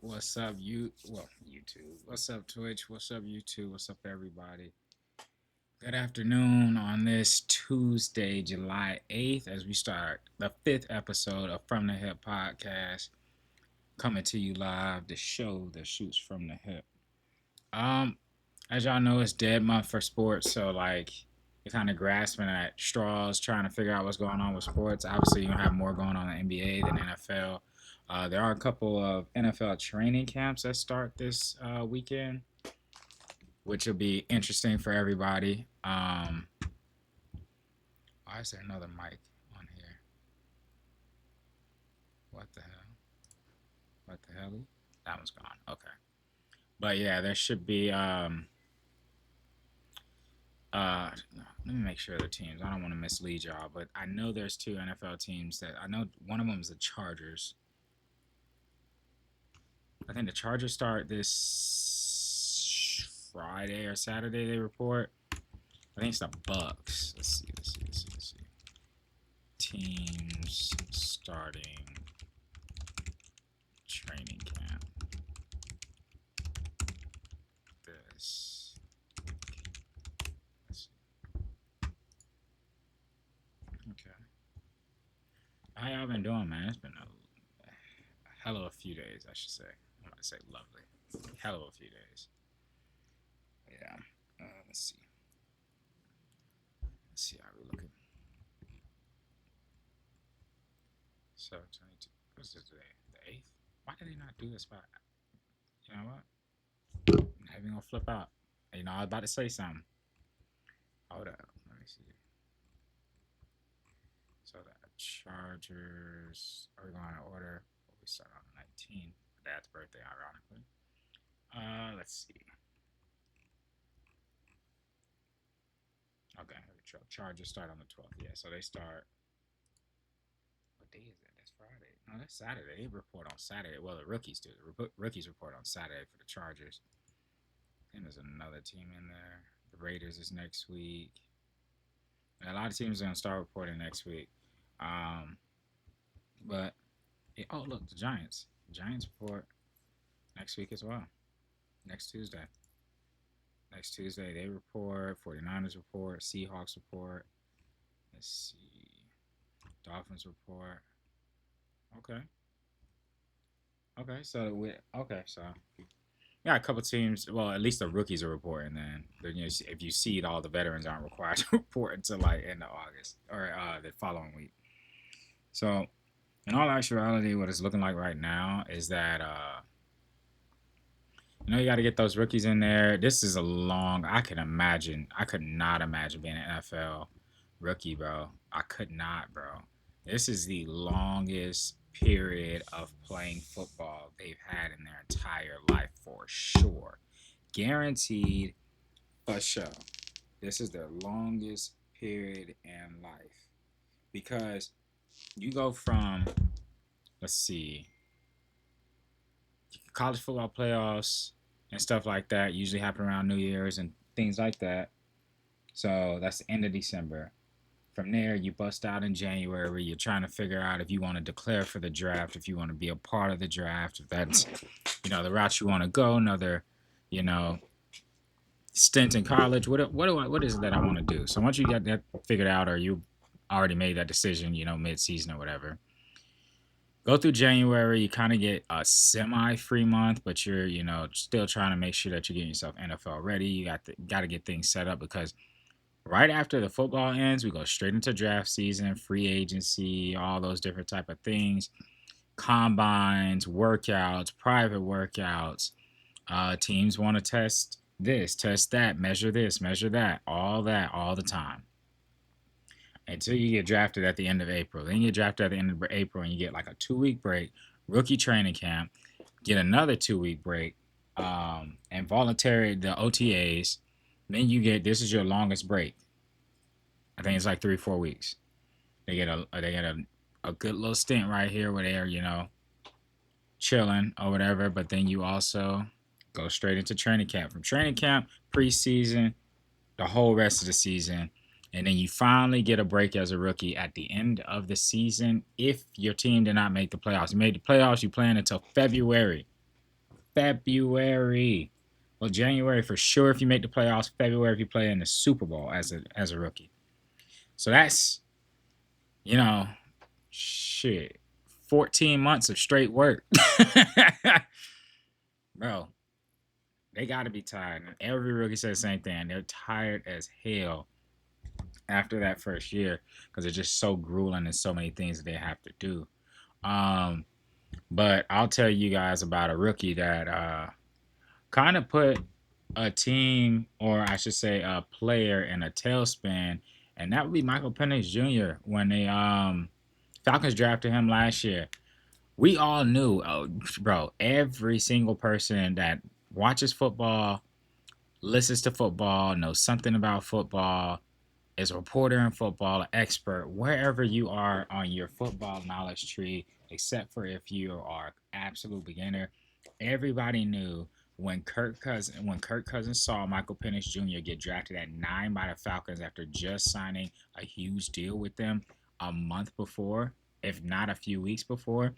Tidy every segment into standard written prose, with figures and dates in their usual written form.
What's up, YouTube? What's up, Twitch? What's up, YouTube? What's up, everybody? Good afternoon on this Tuesday, July 8th, as we start the fifth episode of From the Hip podcast, coming to you live, the show that shoots from the hip. Um, as y'all know, it's dead month for sports, so like you're kind of grasping at straws, trying to figure out what's going on with sports. Obviously, you have more going on in the NBA than NFL. There are a couple of NFL training camps that start this weekend, which will be interesting for everybody. Why is there another mic on here? What the hell? What the hell? That one's gone. Okay. But yeah, there should be let me make sure the teams. I don't want to mislead y'all, but I know there's two NFL teams that I know one of them is the Chargers. I think the Chargers start this Friday or Saturday, they report. I think it's the Bucks. Let's see. Teams starting training camp this week. Let's see. Okay. How y'all been doing, man? It's been a hell of a few days, I should say. I'm about to say lovely. Hell of a few days. Yeah. Let's see. Let's see how we're looking. So, 22. What's this today? The 8th? Why did he not do this by? You know what? I'm not even gonna flip out. You know, I was about to say something. Hold up. Let me see. So the Chargers. Are we going to order? We start on the 19th. Dad's birthday, ironically. Let's see. Okay, here we go. Chargers start on the 12th. Yeah, so they start. What day is that? That's Friday. No, that's Saturday. They report on Saturday. Well, the rookies do. The rookies report on Saturday for the Chargers. And there's another team in there. The Raiders is next week. And a lot of teams are going to start reporting next week. But, oh, look, the Giants. The Giants report next week as well. Next Tuesday. Next Tuesday, they report. 49ers report. Seahawks report. Let's see. Dolphins report. Okay. So yeah, a couple teams. Well, at least the rookies are reporting. Then, you know, if you see it, all the veterans aren't required to report until like end of August or the following week. So, in all actuality, what it's looking like right now is that you know, you got to get those rookies in there. This is a long. I could not imagine being an NFL rookie, bro. I could not, bro. This is the longest period of playing football they've had in their entire life for sure. Guaranteed for sure. This is their longest period in life. Because you go from, let's see, college football playoffs and stuff like that usually happen around New Year's and things like that. So that's the end of December. From there, you bust out in January. You're trying to figure out if you want to declare for the draft, if you want to be a part of the draft, if that's, you know, the route you want to go. Another, you know, stint in college. What is it that I want to do? So once you got that figured out, or you already made that decision, you know, mid-season or whatever, go through January. You kind of get a semi-free month, but you're, you know, still trying to make sure that you're getting yourself NFL ready. You got to get things set up because right after the football ends, we go straight into draft season, free agency, all those different type of things, combines, workouts, private workouts. Teams want to test this, test that, measure this, measure that, all the time. Until you get drafted at the end of April. Then you get drafted at the end of April and you get like a 2 week break, rookie training camp, get another 2 week break, and voluntary, the OTAs. Then you get, this is your longest break. I think it's like 3 or 4 weeks. They get a good little stint right here where they're, you know, chilling or whatever. But then you also go straight into training camp. From training camp, preseason, the whole rest of the season. And then you finally get a break as a rookie at the end of the season if your team did not make the playoffs. You made the playoffs, you playing until February. February. Well, January for sure if you make the playoffs. February if you play in the Super Bowl as a rookie. So that's you know shit. 14 months of straight work. Bro, they got to be tired. And every rookie says the same thing. They're tired as hell after that first year because it's just so grueling and so many things that they have to do. Um, but I'll tell you guys about a rookie that kind of put a team, or I should say a player, in a tailspin, and that would be Michael Penix Jr. when the Falcons drafted him last year. We all knew, oh, bro, every single person that watches football, listens to football, knows something about football, is a reporter in football, an expert, wherever you are on your football knowledge tree, except for if you are an absolute beginner, everybody knew when Kirk Cousins saw Michael Penix Jr. get drafted at 9 by the Falcons after just signing a huge deal with them a month before, if not a few weeks before,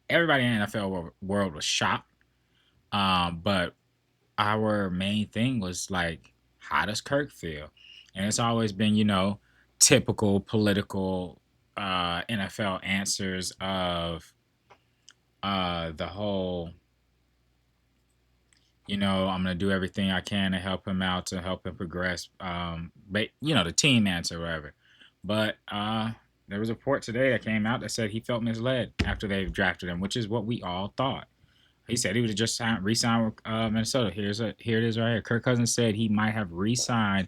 everybody in the NFL world was shocked. But our main thing was like, how does Kirk feel? And it's always been, typical political NFL answers of the whole, I'm gonna do everything I can to help him out, to help him progress. But the team answer, whatever. But there was a report today that came out that said he felt misled after they drafted him, which is what we all thought. He said he would have just re-signed with Minnesota. Here it is right here. Kirk Cousins said he might have re-signed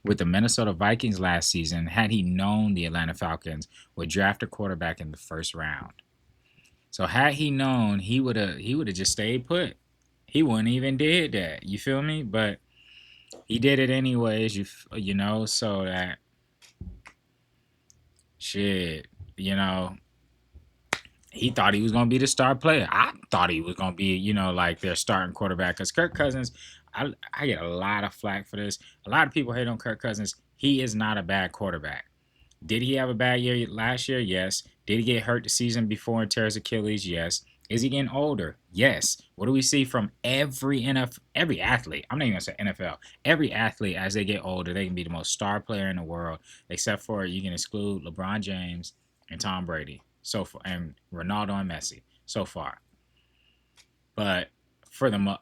with the Minnesota Vikings last season had he known the Atlanta Falcons would draft a quarterback in the first round. So had he known, he would have just stayed put. He wouldn't even did that. You feel me? But he did it anyways. So that shit. You know, he thought he was going to be the star player. I thought he was going to be, like their starting quarterback. Because Kirk Cousins, I get a lot of flack for this. A lot of people hate on Kirk Cousins. He is not a bad quarterback. Did he have a bad year last year? Yes. Did he get hurt the season before and tear his Achilles? Yes. Is he getting older? Yes. What do we see from every athlete? I'm not even gonna say NFL. Every athlete, as they get older, they can be the most star player in the world, except for you can exclude LeBron James and Tom Brady so far, and Ronaldo and Messi so far. But for the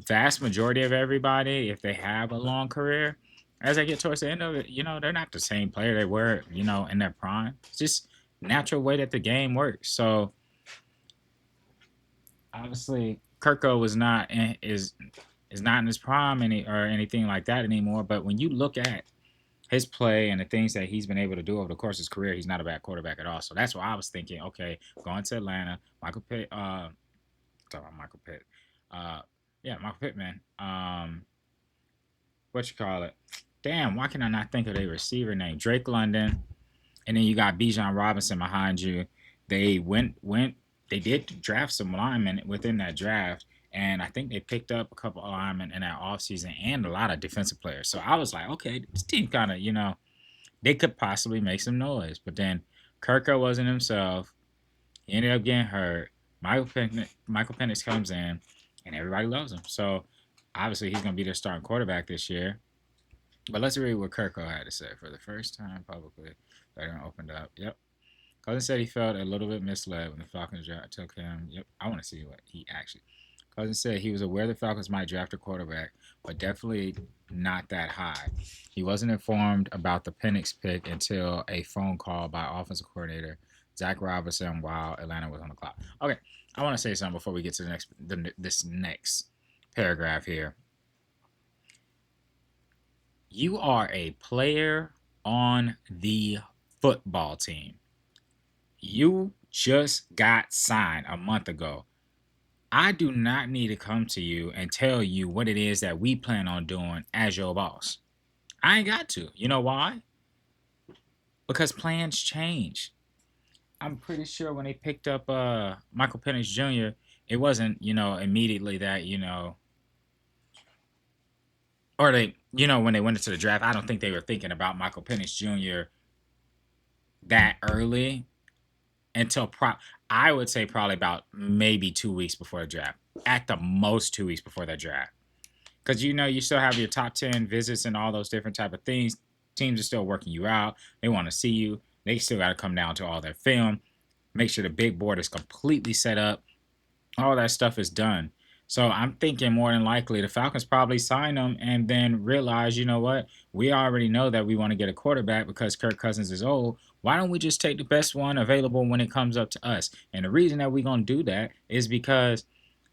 vast majority of everybody, if they have a long career, as they get towards the end of it, they're not the same player they were, in their prime. It's just natural way that the game works. So obviously, Kirko is not in his prime or anything like that anymore. But when you look at his play and the things that he's been able to do over the course of his career, he's not a bad quarterback at all. So that's why I was thinking, okay, going to Atlanta, Michael Pitt, talking about Michael Pitt. Yeah, Michael Pittman. What you call it? Damn, why can I not think of a receiver name? Drake London, and then you got Bijan Robinson behind you. They they did draft some linemen within that draft, and I think they picked up a couple of linemen in that offseason and a lot of defensive players. So I was like, okay, this team kind of, they could possibly make some noise. But then Kirko wasn't himself. He ended up getting hurt. Michael Penix comes in, and everybody loves him. So obviously he's going to be their starting quarterback this year. But let's read what Kirko had to say. For the first time publicly, Veteran opened up. Yep. Cousins said he felt a little bit misled when the Falcons took him. Yep. I want to see what he actually. Cousins said he was aware the Falcons might draft a quarterback, but definitely not that high. He wasn't informed about the Penix pick until a phone call by offensive coordinator Zach Robinson while Atlanta was on the clock. Okay, I want to say something before we get to this next paragraph here. You are a player on the football team. You just got signed a month ago. I do not need to come to you and tell you what it is that we plan on doing as your boss. I ain't got to. You know why? Because plans change. I'm pretty sure when they picked up Michael Penix Jr., it wasn't, immediately that, or when they went into the draft, I don't think they were thinking about Michael Penix Jr. that early until I would say probably about maybe 2 weeks before the draft. at the most 2 weeks before that draft. Because you still have your top 10 visits and all those different type of things. Teams are still working you out. They want to see you. They still got to come down to all their film. Make sure the big board is completely set up. All that stuff is done. So I'm thinking more than likely the Falcons probably sign them and then realize, you know what? We already know that we want to get a quarterback because Kirk Cousins is old. Why don't we just take the best one available when it comes up to us? And the reason that we're going to do that is because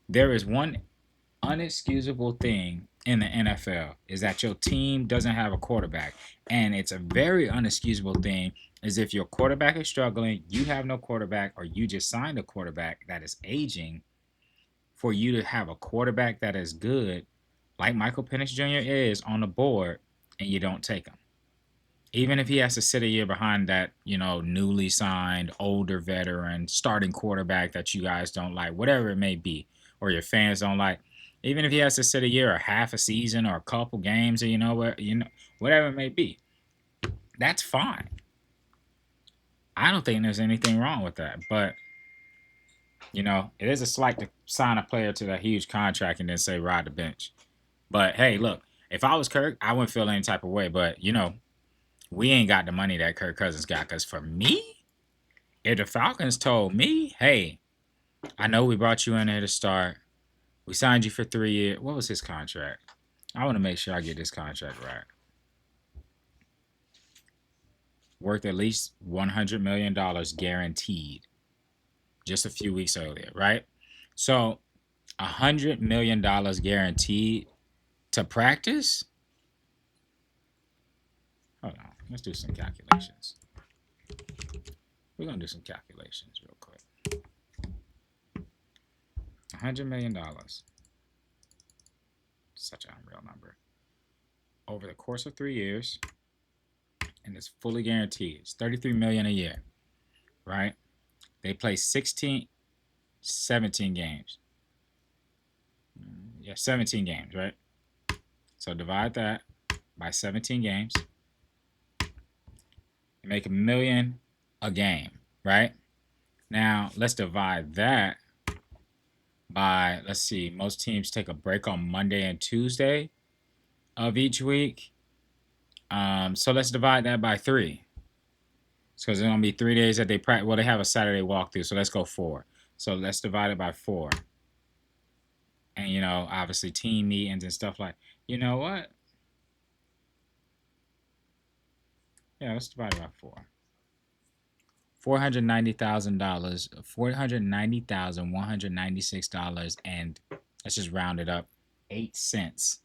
there is one unexcusable thing in the NFL is that your team doesn't have a quarterback. And it's a very unexcusable thing is if your quarterback is struggling, you have no quarterback, or you just signed a quarterback that is aging, for you to have a quarterback that is good, like Michael Penix Jr. is on the board, and you don't take him. Even if he has to sit a year behind that, newly signed, older veteran, starting quarterback that you guys don't like, whatever it may be, or your fans don't like, even if he has to sit a year or half a season or a couple games, or whatever it may be, that's fine. I don't think there's anything wrong with that, but it is a slight to sign a player to that huge contract and then say ride the bench. But hey, look, if I was Kirk, I wouldn't feel any type of way. But we ain't got the money that Kirk Cousins got. Because for me, if the Falcons told me, hey, I know we brought you in here to start. We signed you for 3 years. What was his contract? I want to make sure I get this contract right. Worth at least $100 million guaranteed. Just a few weeks earlier, right? So $100 million guaranteed to practice. Hold on, let's do some calculations. We're gonna do some calculations real quick. $100 million. Such an unreal number. Over the course of 3 years, and it's fully guaranteed. It's $33 million a year, right? They play 17 games. Yeah, 17 games, right? So divide that by 17 games. You make $1 million a game, right? Now, let's divide that by, let's see, most teams take a break on Monday and Tuesday of each week. So let's divide that by 3. Because there's going to be 3 days that they practice. Well, they have a Saturday walkthrough, so let's go 4. So let's divide it by 4. And, obviously team meetings and stuff like, you know what? Yeah, let's divide it by 4. $490,000, $490,196, and let's just round it up, 8 cents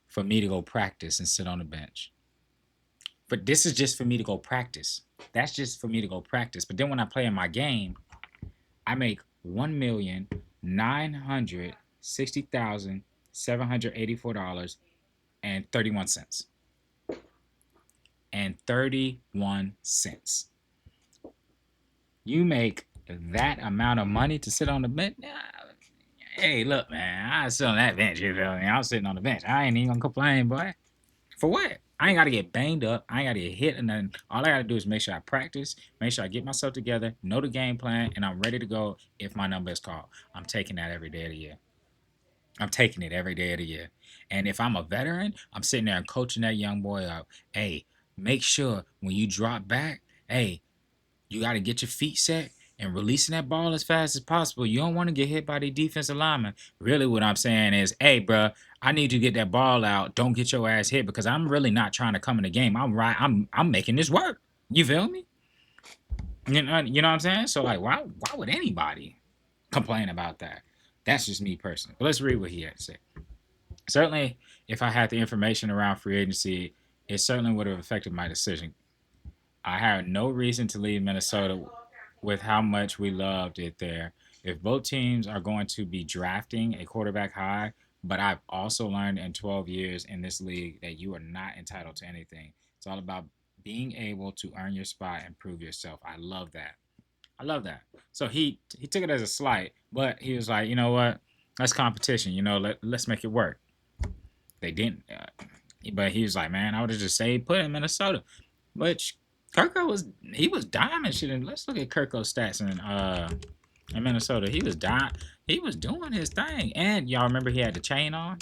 for me to go practice and sit on the bench. But this is just for me to go practice. That's just for me to go practice. But then when I play in my game, I make $1,960,784.31. And 31 cents. You make that amount of money to sit on the bench? Hey, look, man, I sit on that bench. You feel me? I'm sitting on the bench. I ain't even gonna complain, boy. For what? I ain't gotta get banged up. I ain't gotta get hit, and then all I gotta do is make sure I practice, make sure I get myself together, know the game plan, and I'm ready to go if my number is called. I'm taking that every day of the year. I'm taking it every day of the year. And if I'm a veteran, I'm sitting there and coaching that young boy up. Hey, make sure when you drop back, hey, you got to get your feet set and releasing that ball as fast as possible. You don't want to get hit by the defensive lineman. Really what I'm saying is, hey, bro, I need you to get that ball out. Don't get your ass hit because I'm really not trying to come in the game. I'm making this work. You feel me? You know what I'm saying? So, like, why would anybody complain about that? That's just me personally. But let's read what he had to say. Certainly, if I had the information around free agency, it certainly would have affected my decision. I had no reason to leave Minnesota with how much we loved it there. If both teams are going to be drafting a quarterback high, but I've also learned in 12 years in this league that you are not entitled to anything. It's all about being able to earn your spot and prove yourself. I love that. I love that. So he took it as a slight, but he was like, you know what? That's competition. Let's make it work. They didn't. But he was like, man, I would have just stayed put in Minnesota. But Kirko was diamond shit. And let's look at Kirko's stats in in Minnesota. He was dying. He was doing his thing. And y'all remember he had the chain on?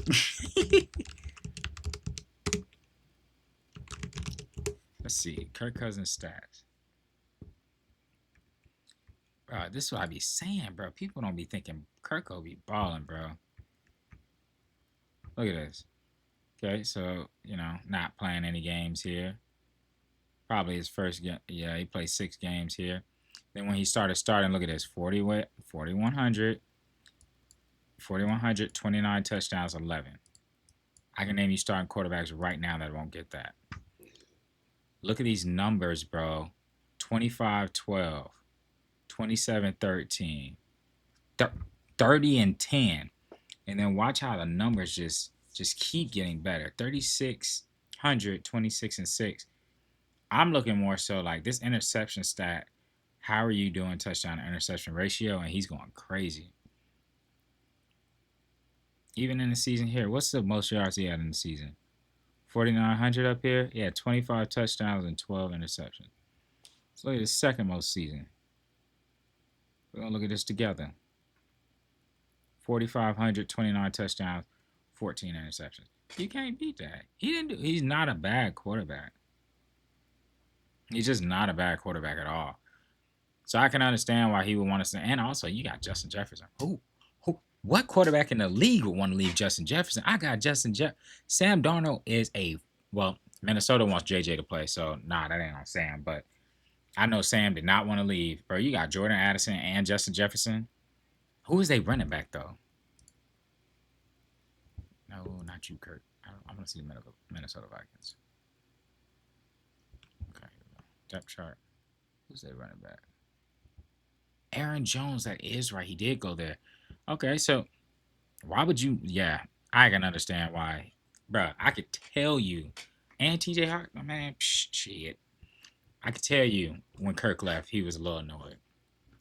Let's see. Kirk Cousins stats. Bro, this is what I be saying, bro. People don't be thinking Kirk will be balling, bro. Look at this. Okay, so, not playing any games here. Probably his first game. Yeah, he played 6 games here. Then when he started starting, look at this. 4,100. 4,100, 29 touchdowns, 11. I can name you starting quarterbacks right now that won't get that. Look at these numbers, bro. 25-12, 27-13, 30-10. And then watch how the numbers just keep getting better. 3,600, 26-6. I'm looking more so like this interception stat. How are you doing touchdown to interception ratio? And he's going crazy. Even in the season here, what's the most yards he had in the season? 4,900 up here. Yeah, 25 touchdowns and 12 interceptions. Let's look at the second most season. We're gonna look at this together. 4,500, 29 touchdowns, 14 interceptions. You can't beat that. He's not a bad quarterback. He's just not a bad quarterback at all. So I can understand why he would want to say. And also, you got Justin Jefferson. What quarterback in the league would want to leave Justin Jefferson? I got Sam Darnold is Minnesota wants JJ to play, so that ain't on Sam. But I know Sam did not want to leave. Bro, you got Jordan Addison and Justin Jefferson. Who is they running back, though? No, not you, Kirk. I want to see the Minnesota Vikings. Okay, here we go. Depth chart. Who's they running back? Aaron Jones, that is right. He did go there. Okay, so why would you? Yeah, I can understand why. Bruh, I could tell you. And TJ Hawk, man, shit. I could tell you when Kirk left, he was a little annoyed.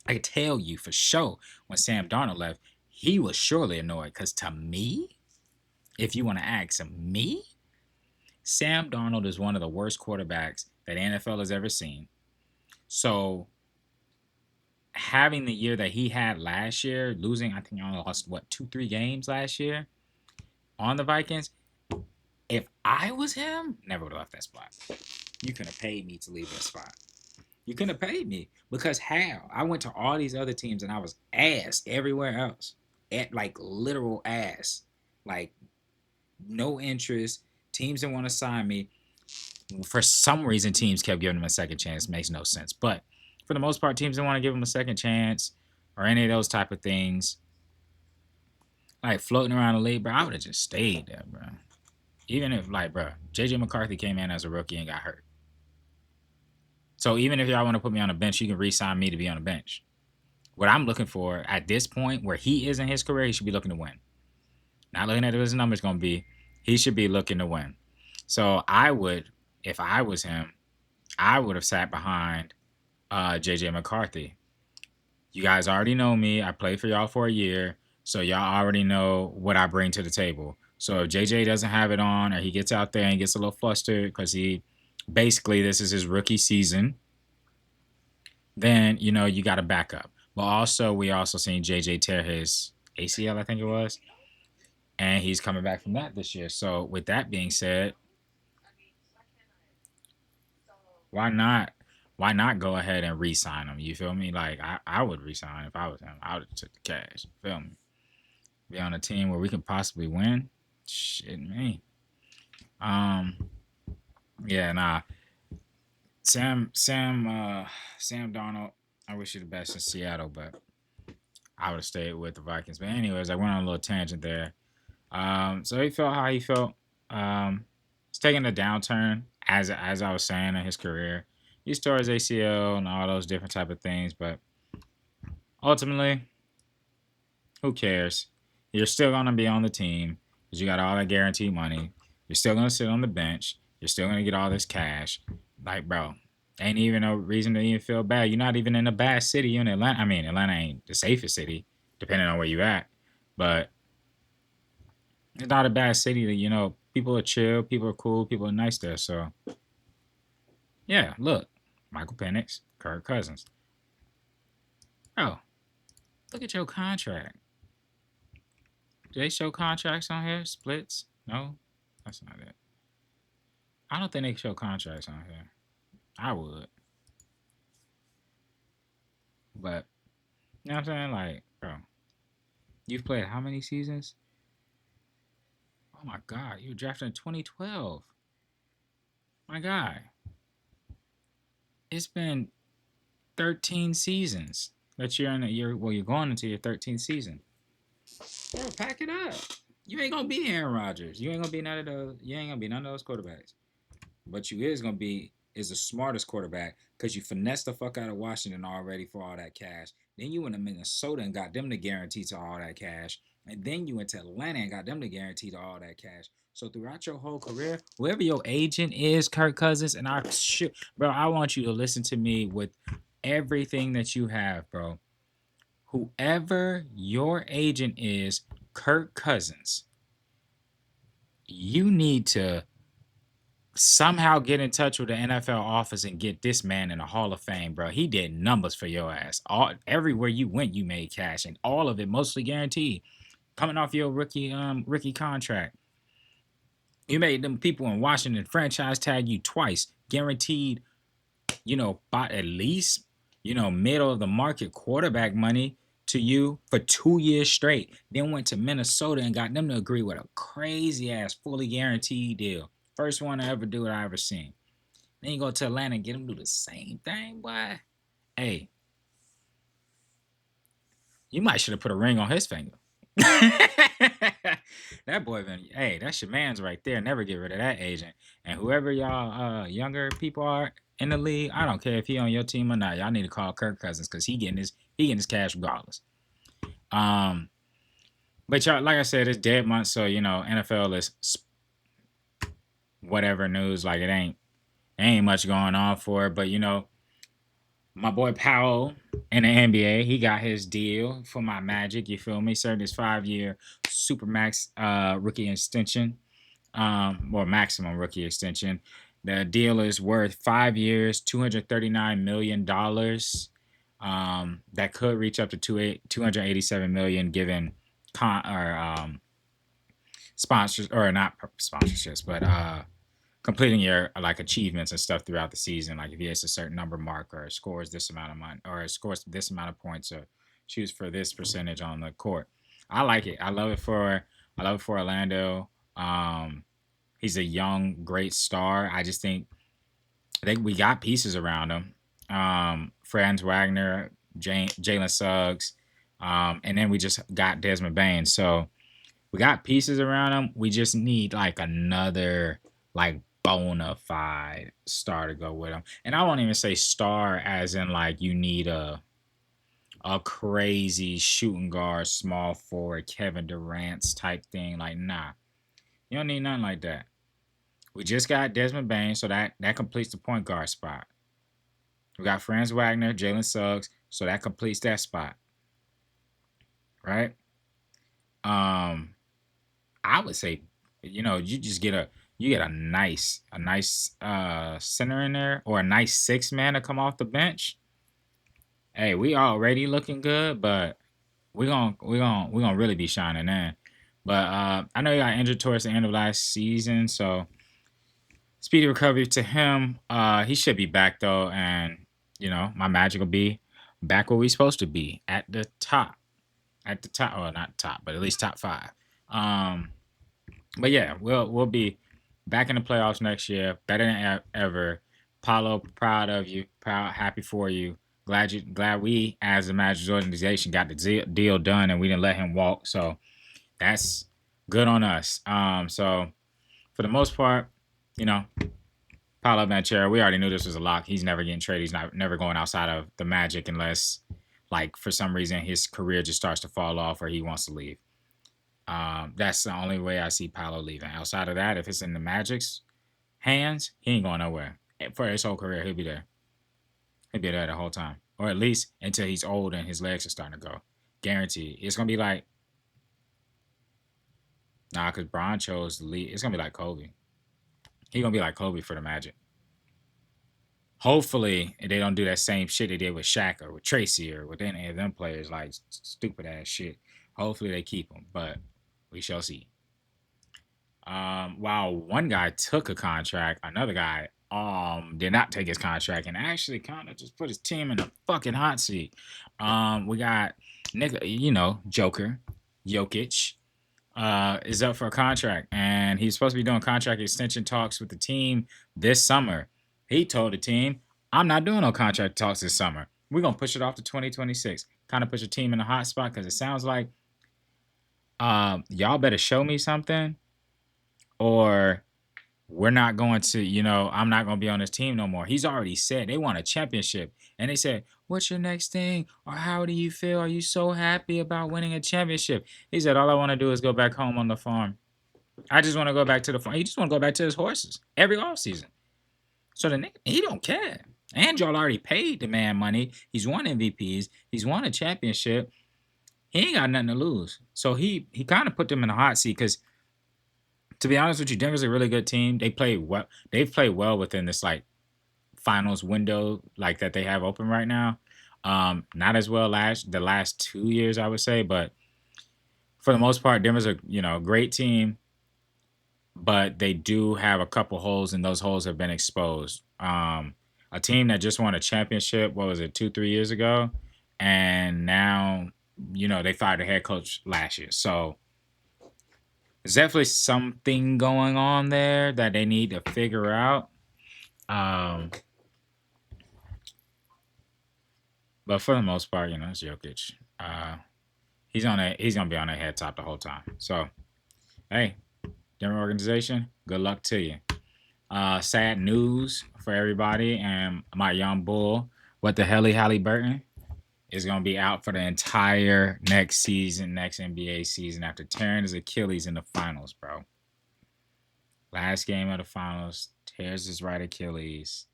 I could tell you for sure when Sam Darnold left, he was surely annoyed. Because to me, if you want to ask me, Sam Darnold is one of the worst quarterbacks that NFL has ever seen. So having the year that he had last year, losing, I think he only lost, 2-3 games last year on the Vikings. If I was him, never would have left that spot. You couldn't have paid me to leave that spot. You couldn't have paid me. Because how? I went to all these other teams and I was ass everywhere else. Like literal ass. Like no interest. Teams didn't want to sign me. For some reason, teams kept giving him a second chance. Makes no sense. But for the most part, teams didn't want to give him a second chance or any of those type of things. Like floating around the league, bro, I would have just stayed there, bro. Even if, bro, J.J. McCarthy came in as a rookie and got hurt. So even if y'all want to put me on the bench, you can re-sign me to be on the bench. What I'm looking for at this point, where he is in his career, he should be looking to win. Not looking at what his numbers going to be. He should be looking to win. So I would, if I was him, I would have sat behind J.J. McCarthy. You guys already know me. I played for y'all for a year. So y'all already know what I bring to the table. So if JJ doesn't have it on or he gets out there and gets a little flustered because this is his rookie season, then, you got to back up. But also, we also seen JJ tear his ACL, I think it was. And he's coming back from that this year. So with that being said, why not go ahead and re-sign him? You feel me? Like, I would re-sign if I was him. I would have took the cash. Feel me? Be on a team where we could possibly win. Shit, me. Yeah, nah. Sam Darnold, I wish you the best in Seattle, but I would have stayed with the Vikings. But anyways, I went on a little tangent there. So he felt how he felt. He's taking a downturn, as I was saying, in his career. He tore his ACL and all those different type of things, but ultimately, who cares? You're still gonna be on the team because you got all that guaranteed money. You're still gonna sit on the bench. You're still gonna get all this cash. Like, bro, ain't even no reason to even feel bad. You're not even in a bad city. You're in Atlanta. I mean, Atlanta ain't the safest city, depending on where you at. But it's not a bad city. People are chill. People are cool. People are nice there. So, yeah, look. Michael Penix, Kirk Cousins. Oh, Look at your contract. Do they show contracts on here? Splits? No, that's not it. I don't think they show contracts on here. I would, but you know what I'm saying? Like, bro, you've played how many seasons? Oh my God, you were drafted in 2012. My guy, it's been 13 seasons that you're in. You're going into your 13th season. Bro, pack it up. You ain't gonna be Aaron Rodgers. You ain't gonna be none of those. You ain't gonna be none of those quarterbacks. But you is gonna be is the smartest quarterback because you finessed the fuck out of Washington already for all that cash. Then you went to Minnesota and got them to guarantee to all that cash. And then you went to Atlanta and got them to guarantee to all that cash. So throughout your whole career, whoever your agent is, Kirk Cousins, and bro, I want you to listen to me with everything that you have, bro. Whoever your agent is, Kirk Cousins, you need to somehow get in touch with the NFL office and get this man in the Hall of Fame, bro. He did numbers for your ass. Everywhere you went, you made cash, and all of it mostly guaranteed. Coming off your rookie contract, you made them people in Washington franchise tag you twice, guaranteed. By at least middle of the market quarterback money to you for 2 years straight. Then went to Minnesota and got them to agree with a crazy ass fully guaranteed deal. First one to ever do it I ever seen. Then you go to Atlanta and get them to do the same thing, boy. Hey, you might should have put a ring on his finger. That boy been, hey, that's your man's right there. Never get rid of that agent. And whoever y'all younger people are in the league, I don't care if he on your team or not. Y'all need to call Kirk Cousins because he getting his cash regardless. Um, but y'all, like I said, it's dead month, so NFL is whatever news. Like it ain't much going on for it. But my boy Powell in the NBA, he got his deal for my Magic. You feel me? Served his 5-year supermax rookie extension, or maximum rookie extension. The deal is worth 5 years, $239 million. That could reach up to 287 million given sponsors or not sponsorships, but completing your like achievements and stuff throughout the season. Like if he hits a certain number mark or scores this amount of money or scores this amount of points or shoots for this percentage on the court. I like it. I love it for Orlando. He's a young, great star. I think we got pieces around him. Franz Wagner, Jalen Suggs, and then we just got Desmond Bain. So we got pieces around him. We just need like another like bona fide star to go with him. And I won't even say star as in like you need a crazy shooting guard, small forward, Kevin Durant's type thing. Like, nah, you don't need nothing like that. We just got Desmond Bain, so that completes the point guard spot. We got Franz Wagner, Jalen Suggs, so that completes that spot, right? Um, I would say, you get a nice center in there or a nice six man to come off the bench. Hey, we already looking good, but we gonna really be shining in. But I know he got injured towards the end of last season, so speedy recovery to him. He should be back though, and my Magic will be back where we supposed to be at the top, well not top, but at least top five. Um, but yeah, we'll be back in the playoffs next year, better than ever. Paulo, proud of you, proud, happy for you. Glad we as a Magic organization got the deal done and we didn't let him walk. So that's good on us. So for the most part, you know, Paulo Banchero, we already knew this was a lock. He's never getting traded. He's not never going outside of the Magic unless, like, for some reason his career just starts to fall off or he wants to leave. That's the only way I see Paolo leaving. Outside of that, if it's in the Magic's hands, he ain't going nowhere. For his whole career, he'll be there. He'll be there the whole time. Or at least until he's old and his legs are starting to go. Guaranteed. It's going to be like, nah, because Bron chose the lead. It's going to be like Kobe. He's going to be like Kobe for the Magic. Hopefully, they don't do that same shit they did with Shaq or with Tracy or with any of them players, like stupid ass shit. Hopefully, they keep them, but we shall see. While one guy took a contract, another guy did not take his contract and actually kind of just put his team in a fucking hot seat. We got Nick, Joker, Jokic, is up for a contract, and he's supposed to be doing contract extension talks with the team this summer. He told the team, "I'm not doing no contract talks this summer. We're gonna push it off to 2026." Kind of put your team in a hot spot because it sounds like y'all better show me something, or we're not going to, I'm not going to be on this team no more. He's already said they want a championship. And they said, "What's your next thing? Or how do you feel? Are you so happy about winning a championship?" He said, "All I want to do is go back home on the farm. I just want to go back to the farm." He just want to go back to his horses every offseason. So the nigga, he don't care. And y'all already paid the man money. He's won MVPs. He's won a championship. He ain't got nothing to lose. So he kind of put them in a hot seat because, to be honest with you, Denver's a really good team. They play well. They've played well within this like finals window like that they have open right now. Not as well the last 2 years, I would say, but for the most part, Denver's a great team, but they do have a couple holes, and those holes have been exposed. A team that just won a championship, what was it, 2-3 years ago, and now they fired the head coach last year, so there's definitely something going on there that they need to figure out. Um, but for the most part, it's Jokic. He's gonna be on their head top the whole time. So, hey, Denver organization, good luck to you. Sad news for everybody, and my young bull, what the hell, Halliburton is gonna be out for the entire next NBA season after tearing his Achilles in the finals, bro. Last game of the finals, tears his right Achilles.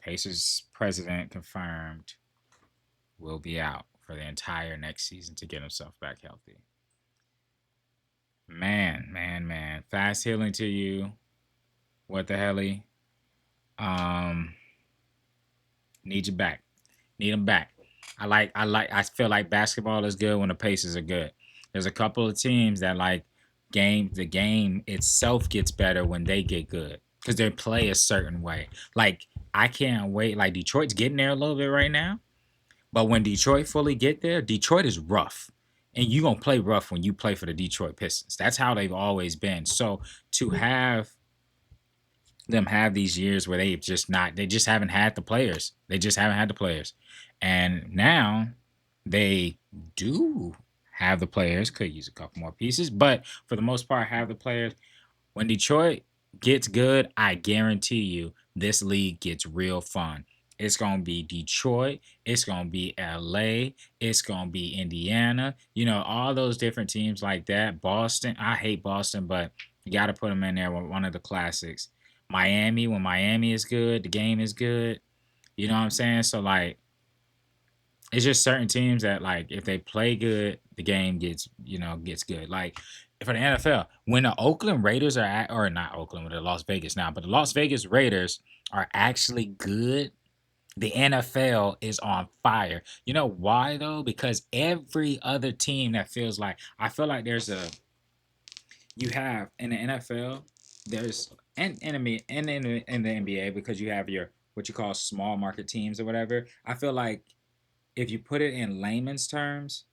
Pacers president confirmed will be out for the entire next season to get himself back healthy. Man. Fast healing to you. What the hell? Need you back. Need him back. I feel like basketball is good when the Pacers are good. There's a couple of teams that the game itself gets better when they get good because they play a certain way. Like, I can't wait. Like, Detroit's getting there a little bit right now, but when Detroit fully get there, Detroit is rough. And you going to play rough when you play for the Detroit Pistons. That's how they've always been. So to have them have these years where they just haven't had the players. They just haven't had the players. And now they do have the players. Could use a couple more pieces, but for the most part, have the players. When Detroit gets good, I guarantee you this league gets real fun. It's going to be Detroit. It's going to be LA. It's going to be Indiana. All those different teams like that. Boston. I hate Boston, but you got to put them in there with one of the classics. Miami, when Miami is good, the game is good. You know what I'm saying? So, like, it's just certain teams that, like, if they play good, the game gets good. Like, for the NFL, when the Oakland Raiders or not Oakland, with the Las Vegas now, but the Las Vegas Raiders are actually good, the NFL is on fire. You know why, though? Because every other team I feel like you have in the NFL, there's and in the NBA, because you have your what you call small market teams or whatever. I feel like if you put it in layman's terms,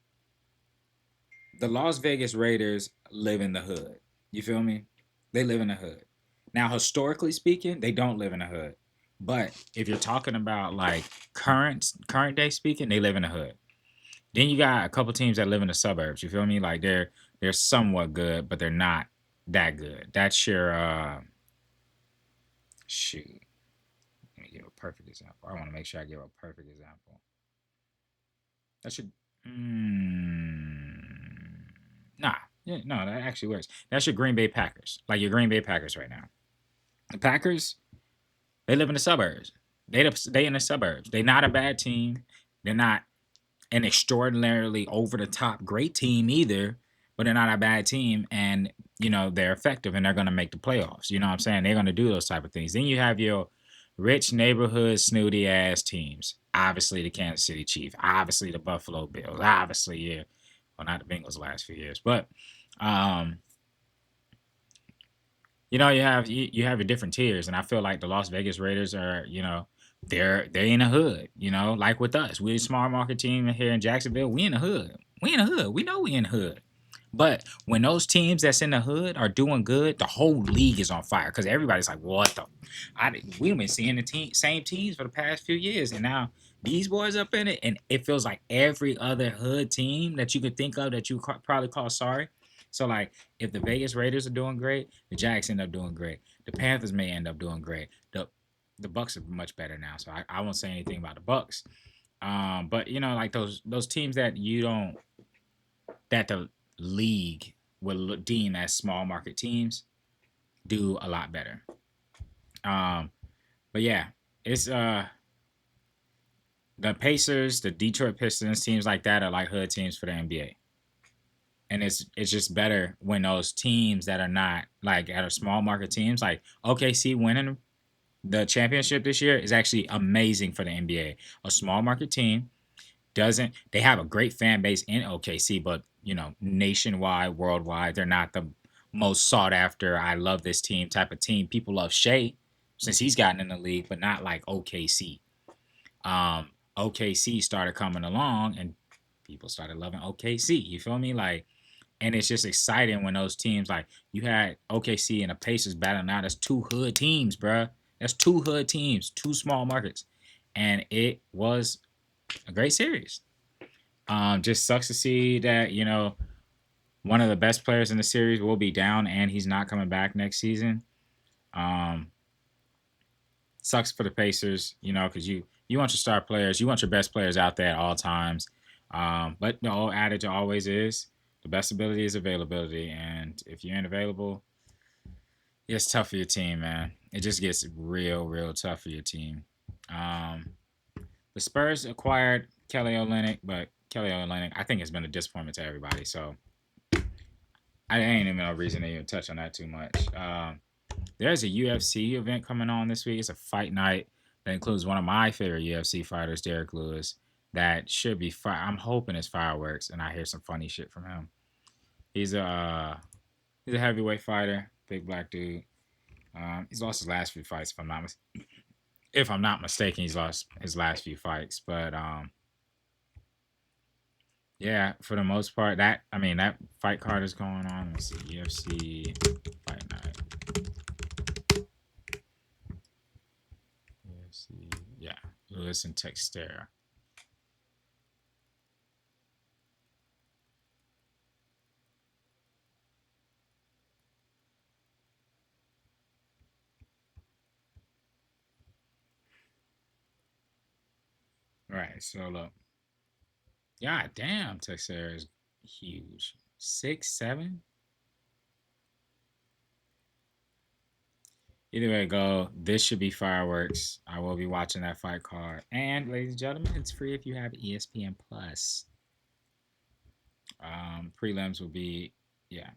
the Las Vegas Raiders live in the hood. You feel me? They live in the hood. Now, historically speaking, they don't live in the hood. But if you're talking about like current day speaking, they live in the hood. Then you got a couple teams that live in the suburbs. You feel me? Like they're somewhat good, but they're not that good. That's your shoot. Let me give a perfect example. I want to make sure I give a perfect example. That should. Nah. Yeah, no, that actually works. That's your Green Bay Packers. Like your Green Bay Packers right now. The Packers, they live in the suburbs. They in the suburbs. They're not a bad team. They're not an extraordinarily over the top great team either, but they're not a bad team, and they're effective and they're going to make the playoffs. You know what I'm saying? They're going to do those type of things. Then you have your rich neighborhood snooty ass teams. Obviously the Kansas City Chiefs. Obviously the Buffalo Bills. Obviously, yeah. Well, not the Bengals the last few years, but um, you have your different tiers, and I feel like the Las Vegas Raiders are, they're in the hood, like with us. We're a small market team here in Jacksonville. We in the hood. We in the hood. We know we in the hood. But when those teams that's in the hood are doing good, the whole league is on fire because everybody's like, "What the? We've been seeing the same teams for the past few years, and now these boys up in it, and it feels like every other hood team that you could think of that you probably call sorry. So like, if the Vegas Raiders are doing great, the Jags end up doing great. The Panthers may end up doing great. The Bucks are much better now, so I won't say anything about the Bucks. But like those teams that you don't that the league will deem as small market teams do a lot better. Um, but yeah, it's the Pacers, the Detroit Pistons, teams like that are like hood teams for the NBA. And it's just better when those teams that are not like at a small market teams like OKC winning the championship this year is actually amazing for the NBA. A small market team doesn't they have a great fan base in OKC, but nationwide, worldwide, they're not the most sought after. I love this team type of team. People love Shea since he's gotten in the league, but not like OKC. OKC started coming along, and people started loving OKC. You feel me? Like, and it's just exciting when those teams like you had OKC and the Pacers battling out. That's two hood teams, bruh. That's two hood teams, two small markets, and it was a great series. Just sucks to see that one of the best players in the series will be down and he's not coming back next season. Um, Sucks for the Pacers, because you want your star players, you want your best players out there at all times. But the old adage always is the best ability is availability, and if you ain't available, it's tough for your team, man. It just gets real, real tough for your team. Um, the Spurs acquired Kelly Olynyk, but Kelly Olynyk, I think, has been a disappointment to everybody. So I ain't even no reason to even touch on that too much. There's a UFC event coming on this week. It's a fight night that includes one of my favorite UFC fighters, Derek Lewis. That should be fire. I'm hoping it's fireworks, and I hear some funny shit from him. He's a heavyweight fighter, big black dude. He's lost his last few fights, if I'm not mistaken. He's lost his last few fights, but yeah, for the most part, that fight card is going on. Let's see, UFC fight night. UFC, yeah, Lewis and Textera. Right, so look, god damn, Texera is huge. 6'7". Either way it go, this should be fireworks. I will be watching that fight card. And ladies and gentlemen, it's free if you have ESPN Plus. Prelims will be, yeah,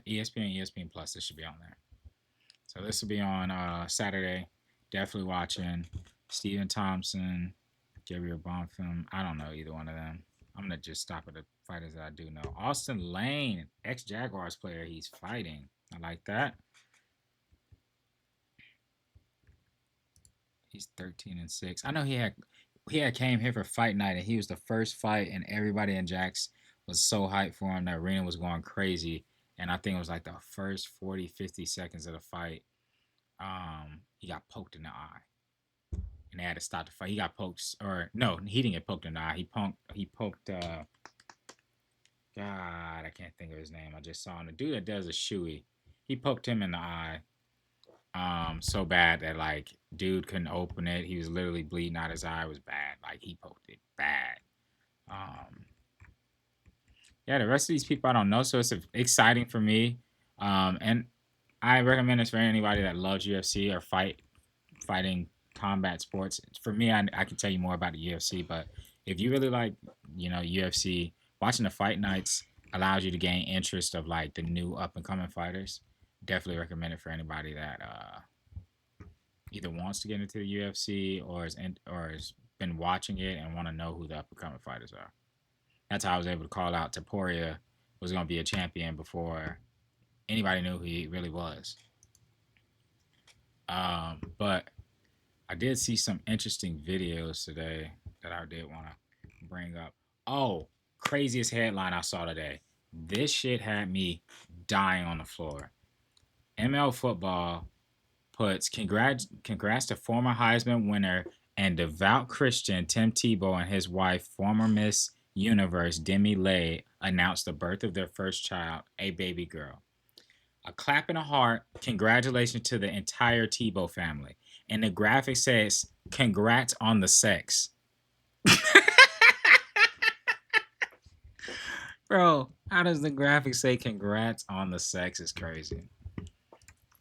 ESPN Plus. This should be on there. So this will be on Saturday. Definitely watching. Stephen Thompson, Gabriel Bonfim. I don't know either one of them. I'm gonna just stop at the fighters that I do know. Austin Lane, ex Jaguars player. He's fighting. I like that. He's 13-6. I know he had came here for fight night and he was the first fight and everybody in Jax was so hyped for him. The arena was going crazy. And I think it was like the first 40, 50 seconds of the fight. He got poked in the eye. And they had to stop the fight. He got poked, or no, he didn't get poked in the eye. He poked God, I can't think of his name. I just saw him. The dude that does a shoey. He poked him in the eye. So bad that like dude couldn't open it. He was literally bleeding out his eye. It was bad. Like he poked it bad. Um, yeah, the rest of these people I don't know, so it's exciting for me. And I recommend this for anybody that loves UFC or fighting combat sports. For me, I can tell you more about the UFC, but if you really like, UFC, watching the fight nights allows you to gain interest of like the new up and coming fighters. Definitely recommend it for anybody that either wants to get into the UFC or has been watching it and want to know who the up and coming fighters are. That's how I was able to call out Taporia was going to be a champion before anybody knew who he really was. But I did see some interesting videos today that I did want to bring up. Oh, craziest headline I saw today. This shit had me dying on the floor. ML Football puts congrats to former Heisman winner and devout Christian Tim Tebow and his wife, former Miss Universe Demi Lay, announced the birth of their first child, a baby girl. A clap and a heart, congratulations to the entire Tebow family. And the graphic says, congrats on the sex. Bro, how does the graphic say congrats on the sex? Is crazy.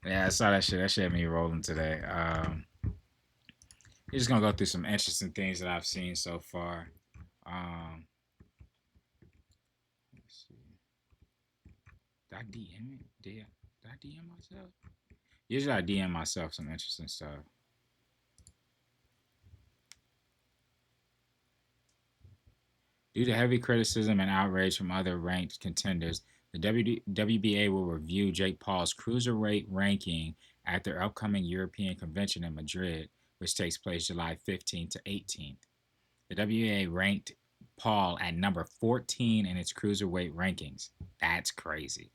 Yeah, I saw that shit. That shit had me rolling today. We're just gonna go through some interesting things that I've seen so far. Let's see. Did I DM it? Did I DM myself? Usually I DM myself some interesting stuff. Due to heavy criticism and outrage from other ranked contenders, the WBA will review Jake Paul's cruiserweight ranking at their upcoming European convention in Madrid, which takes place July 15th to 18th. The WBA ranked Paul at number 14 in its cruiserweight rankings. That's crazy.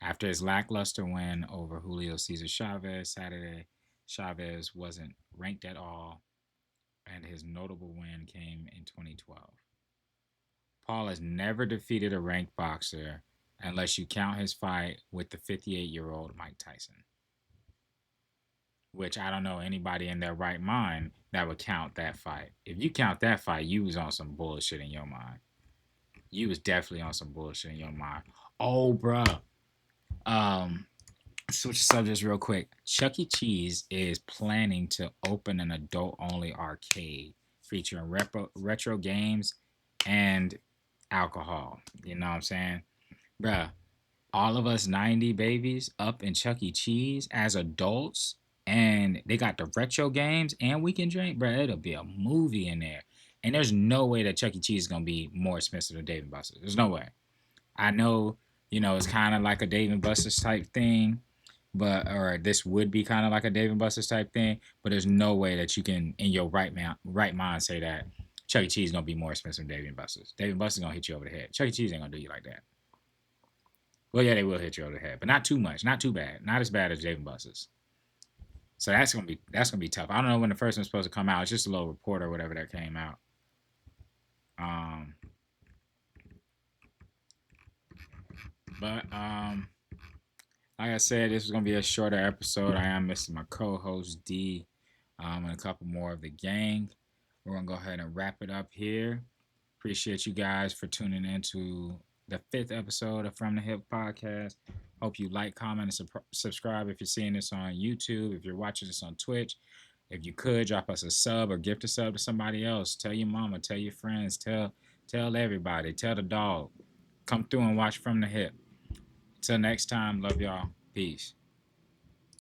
After his lackluster win over Julio Cesar Chavez Saturday, Chavez wasn't ranked at all, and his notable win came in 2012. Paul has never defeated a ranked boxer unless you count his fight with the 58-year-old Mike Tyson. Which I don't know anybody in their right mind that would count that fight. If you count that fight, you was on some bullshit in your mind. You was definitely on some bullshit in your mind. Oh, bruh. Switch subjects real quick. Chuck E. Cheese is planning to open an adult-only arcade featuring retro games and alcohol. You know what I'm saying? Bruh, all of us 90 babies up in Chuck E. Cheese as adults, and they got the retro games and we can drink, bruh, it'll be a movie in there. And there's no way that Chuck E. Cheese is going to be more expensive than Dave & Buster's. There's no way. I know, it's kind of like a Dave & Buster's type thing, or this would be kind of like a Dave & Buster's type thing, but there's no way that you can, in your right mind, say that Chuck E. Cheese is going to be more expensive than Dave & Buster's. Dave & Buster's going to hit you over the head. Chuck E. Cheese ain't going to do you like that. Well, yeah, they will hit you over the head, but not too much, not too bad, not as bad as Dave & Buster's. So that's gonna be tough. I don't know when the first one's supposed to come out. It's just a little report or whatever that came out. But like I said, this was gonna be a shorter episode. I am missing my co-host D, and a couple more of the gang. We're gonna go ahead and wrap it up here. Appreciate you guys for tuning in to the 5th episode of From the Hip podcast. Hope you like, comment, and subscribe if you're seeing this on YouTube. If you're watching this on Twitch, if you could drop us a sub or gift a sub to somebody else. Tell your mama, tell your friends, tell everybody, tell the dog. Come through and watch From the Hip. Till next time, love y'all. Peace.